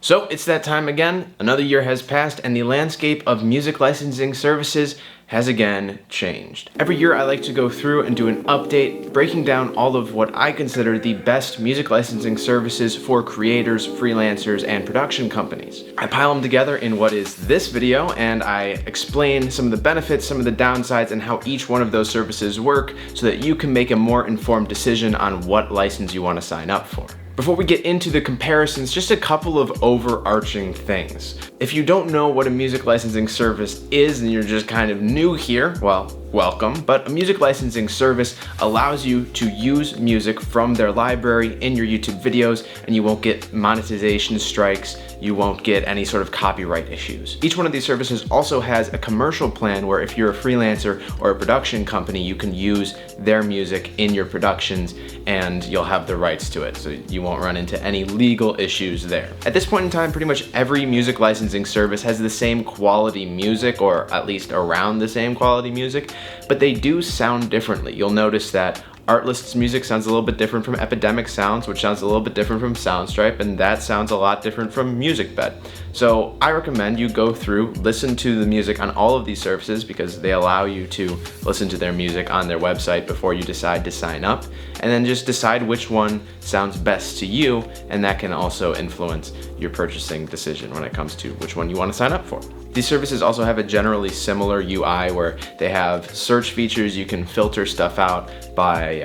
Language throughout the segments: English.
So it's that time again. Another year has passed and the landscape of music licensing services has again changed. Every year I like to go through and do an update, breaking down all of what I consider the best music licensing services for creators, freelancers, and production companies. I pile them together in what is this video, and I explain some of the benefits, some of the downsides, and how each one of those services work so that you can make a more informed decision on what license you want to sign up for. Before we get into the comparisons, just a couple of overarching things. If you don't know what a music licensing service is and you're just kind of new here, well, welcome. But a music licensing service allows you to use music from their library in your YouTube videos, and you won't get monetization strikes, you won't get any sort of copyright issues. Each one of these services also has a commercial plan where if you're a freelancer or a production company, you can use their music in your productions and you'll have the rights to it, so you won't run into any legal issues there. At this point in time, pretty much every music licensing service has the same quality music, or at least around the same quality music, but they do sound differently. You'll notice that Artlist's music sounds a little bit different from Epidemic sounds, which sounds a little bit different from Soundstripe, and that sounds a lot different from Musicbed. So I recommend you go through, listen to the music on all of these services because they allow you to listen to their music on their website before you decide to sign up, and then just decide which one sounds best to you, and that can also influence your purchasing decision when it comes to which one you want to sign up for. These services also have a generally similar UI where they have search features. You can filter stuff out by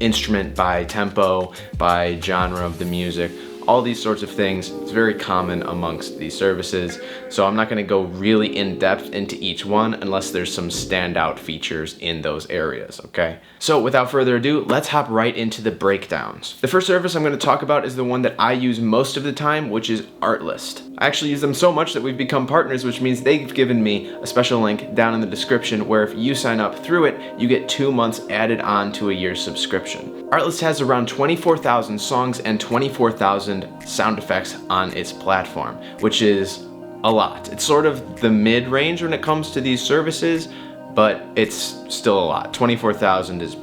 instrument, by tempo, by genre of the music, all these sorts of things. It's very common amongst these services, so I'm not going to go really in depth into each one unless there's some standout features in those areas, okay? So without further ado, let's hop right into the breakdowns. The first service I'm going to talk about is the one that I use most of the time, which is Artlist. I actually use them so much that we've become partners, which means they've given me a special link down in the description where if you sign up through it, you get 2 months added on to a year's subscription. Artlist has around 24,000 songs and 24,000 sound effects on its platform, which is a lot. It's sort of the mid-range when it comes to these services, but it's still a lot. 24,000 is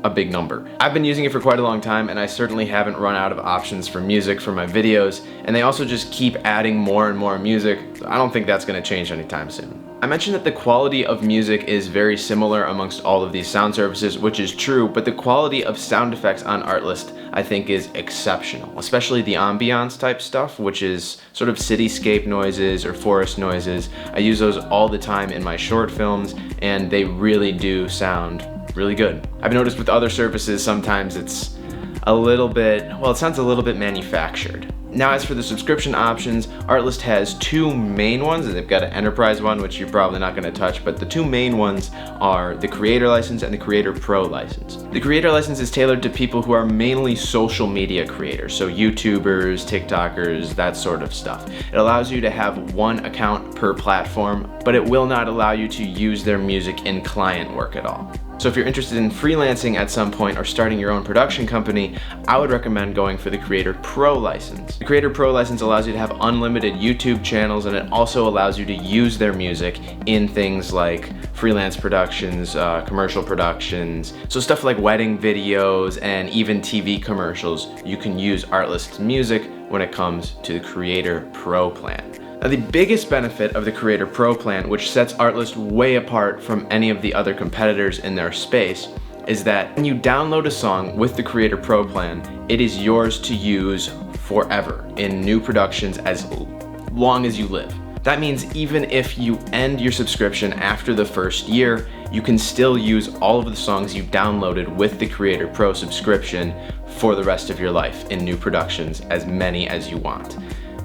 a big number. I've been using it for quite a long time, and I certainly haven't run out of options for music for my videos, and they also just keep adding more and more music, so I don't think that's going to change anytime soon. I mentioned that the quality of music is very similar amongst all of these sound services, which is true, but the quality of sound effects on Artlist I think is exceptional, especially the ambiance type stuff, which is sort of cityscape noises or forest noises. I use those all the time in my short films, and they really do sound really good. I've noticed with other services sometimes it's a little bit, well, it sounds a little bit manufactured. Now, as for the subscription options, Artlist has 2 main ones, and they've got an enterprise one, which you're probably not going to touch, but the 2 main ones are the Creator license and the Creator Pro license. The Creator license is tailored to people who are mainly social media creators, so YouTubers, TikTokers, that sort of stuff. It allows you to have 1 account per platform, but it will not allow you to use their music in client work at all. So if you're interested in freelancing at some point or starting your own production company, I would recommend going for the Creator Pro license. The Creator Pro license allows you to have unlimited YouTube channels, and it also allows you to use their music in things like freelance productions, commercial productions, so stuff like wedding videos and even TV commercials. You can use Artlist's music when it comes to the Creator Pro plan. Now, the biggest benefit of the Creator Pro plan, which sets Artlist way apart from any of the other competitors in their space, is that when you download a song with the Creator Pro plan, it is yours to use forever in new productions as long as you live. That means even if you end your subscription after the first year, you can still use all of the songs you downloaded with the Creator Pro subscription for the rest of your life in new productions, as many as you want,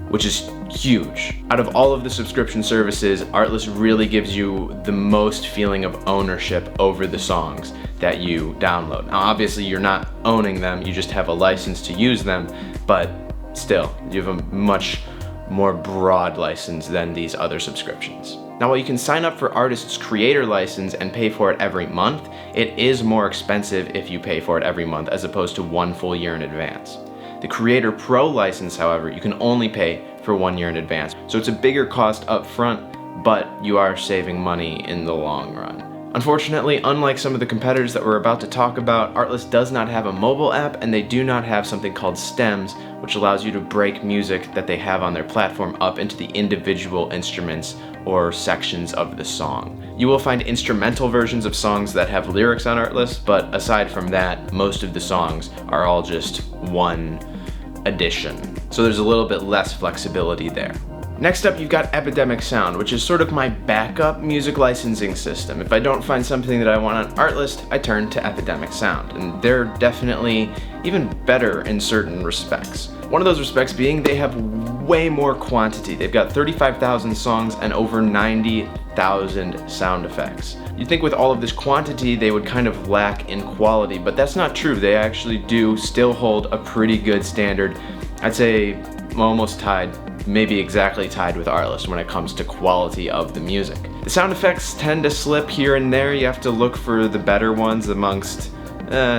which is huge. Out of all of the subscription services, Artlist really gives you the most feeling of ownership over the songs that you download. Now, obviously you're not owning them, you just have a license to use them, but still, you have a much more broad license than these other subscriptions. Now, while you can sign up for Artlist's Creator license and pay for it every month, it is more expensive if you pay for it every month as opposed to 1 full year in advance. The Creator Pro license, however, you can only pay for 1 year in advance. So it's a bigger cost up front, but you are saving money in the long run. Unfortunately, unlike some of the competitors that we're about to talk about, Artlist does not have a mobile app, and they do not have something called stems, which allows you to break music that they have on their platform up into the individual instruments or sections of the song. You will find instrumental versions of songs that have lyrics on Artlist, but aside from that, most of the songs are all just one edition. So there's a little bit less flexibility there. Next up, you've got Epidemic Sound, which is sort of my backup music licensing system. If I don't find something that I want on Artlist, I turn to Epidemic Sound, and they're definitely even better in certain respects. One of those respects being they have way more quantity. They've got 35,000 songs and over 90,000 sound effects. You'd think with all of this quantity they would kind of lack in quality, but that's not true. They actually do still hold a pretty good standard. I'd say almost tied, maybe exactly tied with Artlist when it comes to quality of the music. The sound effects tend to slip here and there. You have to look for the better ones amongst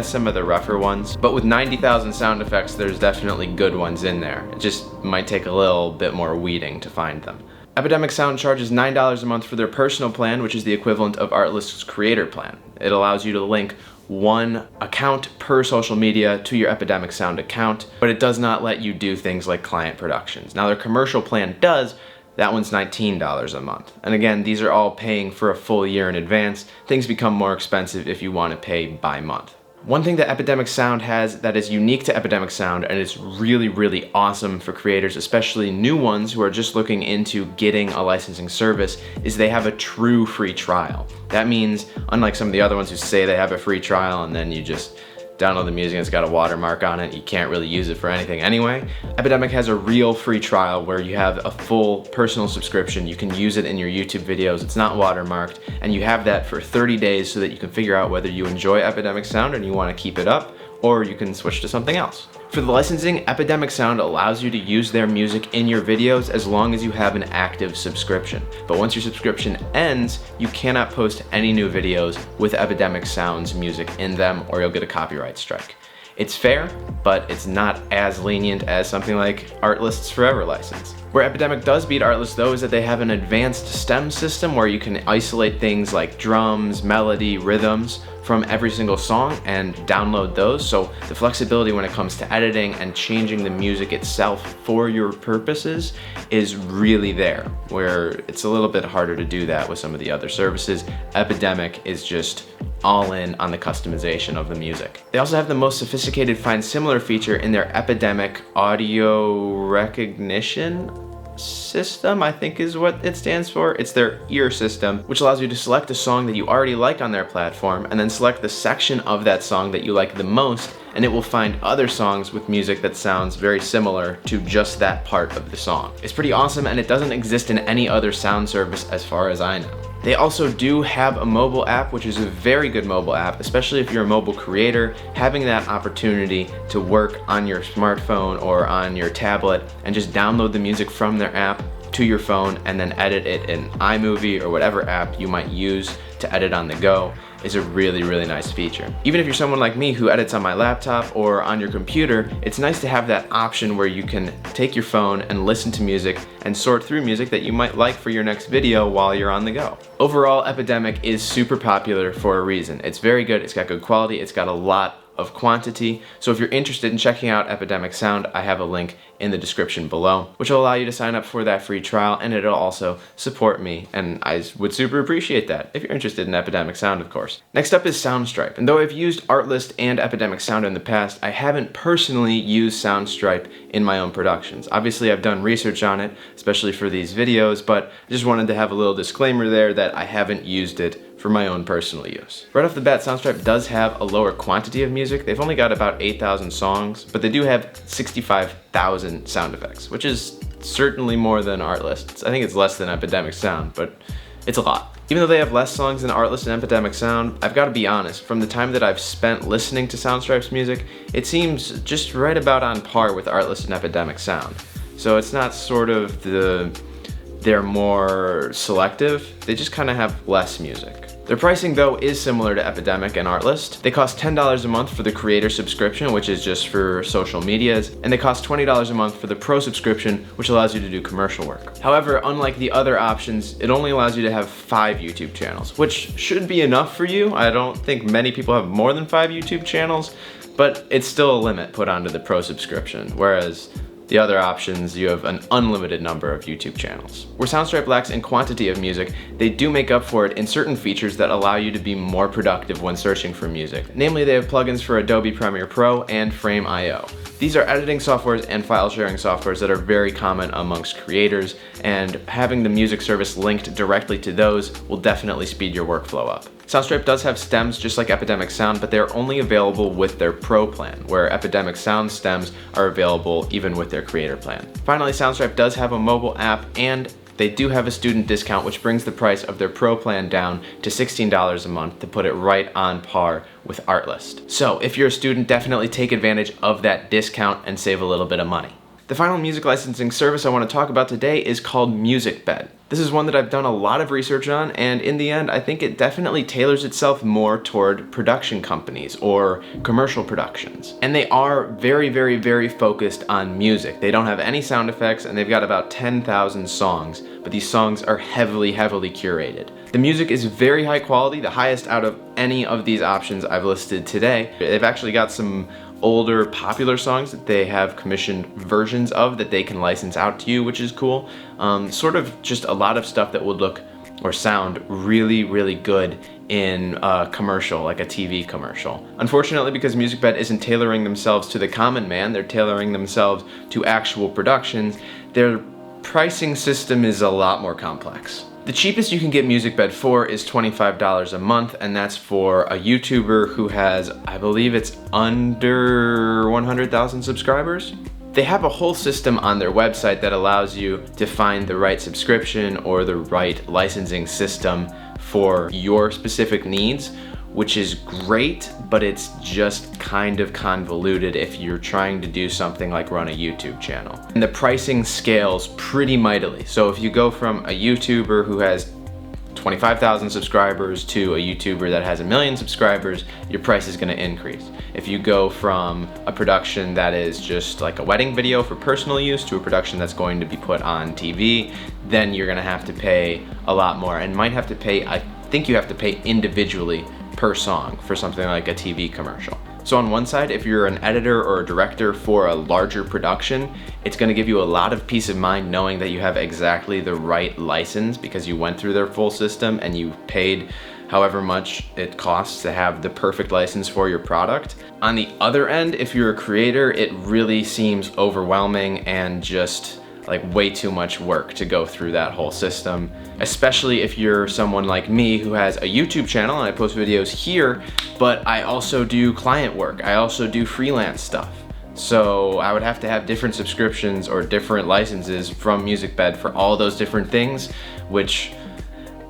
some of the rougher ones. But with 90,000 sound effects, there's definitely good ones in there. It just might take a little bit more weeding to find them. Epidemic Sound charges $9 a month for their personal plan, which is the equivalent of Artlist's creator plan. It allows you to link one account per social media to your Epidemic Sound account, but it does not let you do things like client productions. Now their commercial plan does. That one's $19 a month. And again, these are all paying for a full year in advance. Things become more expensive if you want to pay by month. One thing that Epidemic Sound has that is unique to Epidemic Sound, and it's really, really awesome for creators, especially new ones who are just looking into getting a licensing service, is they have a true free trial. That means, unlike some of the other ones who say they have a free trial and then you just download the music and it's got a watermark on it, you can't really use it for anything anyway. Epidemic has a real free trial where you have a full personal subscription. You can use it in your YouTube videos. It's not watermarked, and you have that for 30 days so that you can figure out whether you enjoy Epidemic Sound and you want to keep it up, or you can switch to something else. For the licensing, Epidemic Sound allows you to use their music in your videos as long as you have an active subscription. But once your subscription ends, you cannot post any new videos with Epidemic Sound's music in them, or you'll get a copyright strike. It's fair, but it's not as lenient as something like Artlist's Forever license. Where Epidemic does beat Artlist though is that they have an advanced stem system where you can isolate things like drums, melody, rhythms from every single song and download those. So the flexibility when it comes to editing and changing the music itself for your purposes is really there, where it's a little bit harder to do that with some of the other services. Epidemic is just all in on the customization of the music. They also have the most sophisticated find similar feature in their Epidemic audio recognition system, I think is what it stands for. It's their ear system, which allows you to select a song that you already like on their platform and then select the section of that song that you like the most, and it will find other songs with music that sounds very similar to just that part of the song. It's pretty awesome, and it doesn't exist in any other sound service as far as I know. They also do have a mobile app, which is a very good mobile app, especially if you're a mobile creator. Having that opportunity to work on your smartphone or on your tablet and just download the music from their app to your phone and then edit it in iMovie or whatever app you might use to edit on the go is a really, really nice feature. Even if you're someone like me who edits on my laptop or on your computer, it's nice to have that option where you can take your phone and listen to music and sort through music that you might like for your next video while you're on the go. Overall, Epidemic is super popular for a reason. It's very good, it's got good quality, it's got a lot of quantity. So if you're interested in checking out Epidemic Sound, I have a link in the description below, which will allow you to sign up for that free trial, and it'll also support me, and I would super appreciate that if you're interested in Epidemic Sound, of course. Next up is Soundstripe, and though I've used Artlist and Epidemic Sound in the past, I haven't personally used Soundstripe in my own productions. Obviously, I've done research on it, especially for these videos, but I just wanted to have a little disclaimer there that I haven't used it for my own personal use. Right off the bat, Soundstripe does have a lower quantity of music. They've only got about 8,000 songs, but they do have 65,000 sound effects, which is certainly more than Artlist. I think it's less than Epidemic Sound, but it's a lot. Even though they have less songs than Artlist and Epidemic Sound, I've got to be honest, from the time that I've spent listening to Soundstripe's music, it seems just right about on par with Artlist and Epidemic Sound. So it's not sort of they're more selective, they just kind of have less music. Their pricing though is similar to Epidemic and Artlist. They cost $10 a month for the creator subscription, which is just for social medias, and they cost $20 a month for the pro subscription, which allows you to do commercial work. However, unlike the other options, it only allows you to have 5 YouTube channels, which should be enough for you. I don't think many people have more than 5 YouTube channels, but it's still a limit put onto the pro subscription, whereas the other options, you have an unlimited number of YouTube channels. Where Soundstripe lacks in quantity of music, they do make up for it in certain features that allow you to be more productive when searching for music. Namely, they have plugins for Adobe Premiere Pro and Frame.io. These are editing softwares and file sharing softwares that are very common amongst creators, and having the music service linked directly to those will definitely speed your workflow up. Soundstripe does have stems just like Epidemic Sound, but they are only available with their Pro plan, where Epidemic Sound stems are available even with their Creator plan. Finally, Soundstripe does have a mobile app, and they do have a student discount, which brings the price of their Pro plan down to $16 a month to put it right on par with Artlist. So if you're a student, definitely take advantage of that discount and save a little bit of money. The final music licensing service I want to talk about today is called Musicbed. This is one that I've done a lot of research on, and in the end, I think it definitely tailors itself more toward production companies or commercial productions. And they are very, very, very focused on music. They don't have any sound effects, and they've got about 10,000 songs, but these songs are heavily, heavily curated. The music is very high quality, the highest out of any of these options I've listed today. They've actually got some older popular songs that they have commissioned versions of that they can license out to you, which is cool. Sort of just a lot of stuff that would look or sound really, really good in a commercial, like a TV commercial. Unfortunately, because Musicbed isn't tailoring themselves to the common man, they're tailoring themselves to actual productions, their pricing system is a lot more complex. The cheapest you can get Musicbed for is $25 a month, and that's for a YouTuber who has, I believe it's under 100,000 subscribers. They have a whole system on their website that allows you to find the right subscription or the right licensing system for your specific needs, which is great, but it's just kind of convoluted if you're trying to do something like run a YouTube channel. And the pricing scales pretty mightily. So if you go from a YouTuber who has 25,000 subscribers to a YouTuber that has 1 million subscribers, your price is gonna increase. If you go from a production that is just like a wedding video for personal use to a production that's going to be put on TV, then you're gonna have to pay a lot more, and might have to pay, I think you have to pay individually per song for something like a TV commercial. So on one side, if you're an editor or a director for a larger production, it's gonna give you a lot of peace of mind knowing that you have exactly the right license because you went through their full system and you paid however much it costs to have the perfect license for your product. On the other end, if you're a creator, it really seems overwhelming and just like way too much work to go through that whole system, especially if you're someone like me who has a YouTube channel and I post videos here, but I also do client work. I also do freelance stuff. So I would have to have different subscriptions or different licenses from Musicbed for all those different things, which,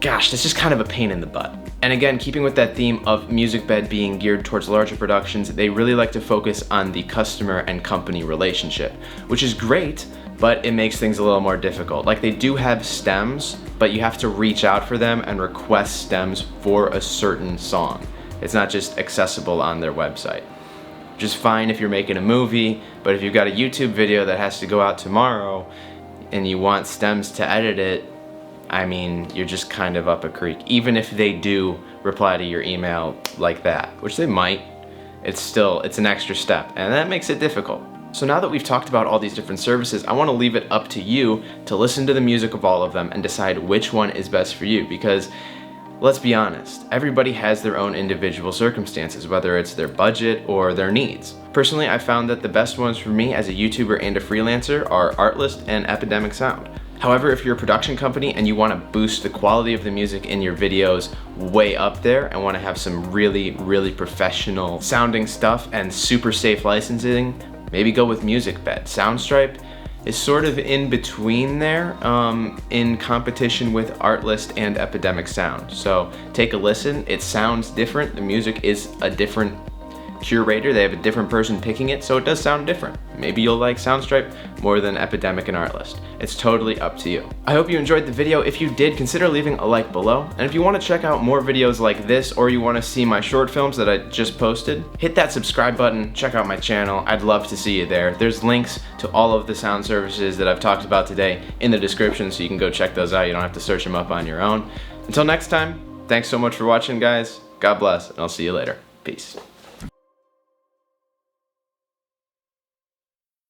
gosh, that's just kind of a pain in the butt. And again, keeping with that theme of Musicbed being geared towards larger productions, they really like to focus on the customer and company relationship, which is great, but it makes things a little more difficult. Like, they do have stems, but you have to reach out for them and request stems for a certain song. It's not just accessible on their website. Which is fine if you're making a movie, but if you've got a YouTube video that has to go out tomorrow and you want stems to edit it, I mean, you're just kind of up a creek. Even if they do reply to your email like that, which they might, it's an extra step, and that makes it difficult. So now that we've talked about all these different services, I want to leave it up to you to listen to the music of all of them and decide which one is best for you, because let's be honest, everybody has their own individual circumstances, whether it's their budget or their needs. Personally, I found that the best ones for me as a YouTuber and a freelancer are Artlist and Epidemic Sound. However, if you're a production company and you want to boost the quality of the music in your videos way up there and want to have some really, really professional sounding stuff and super safe licensing, maybe go with Musicbed. Soundstripe is sort of in between there, in competition with Artlist and Epidemic Sound. So take a listen, it sounds different, the music is a different curator, they have a different person picking it, so it does sound different. Maybe you'll like Soundstripe more than Epidemic and Artlist. It's totally up to you. I hope you enjoyed the video. If you did, consider leaving a like below. And if you want to check out more videos like this, or you want to see my short films that I just posted, hit that subscribe button, check out my channel. I'd love to see you there. There's links to all of the sound services that I've talked about today in the description, so you can go check those out. You don't have to search them up on your own. Until next time, thanks so much for watching, guys. God bless, and I'll see you later. Peace.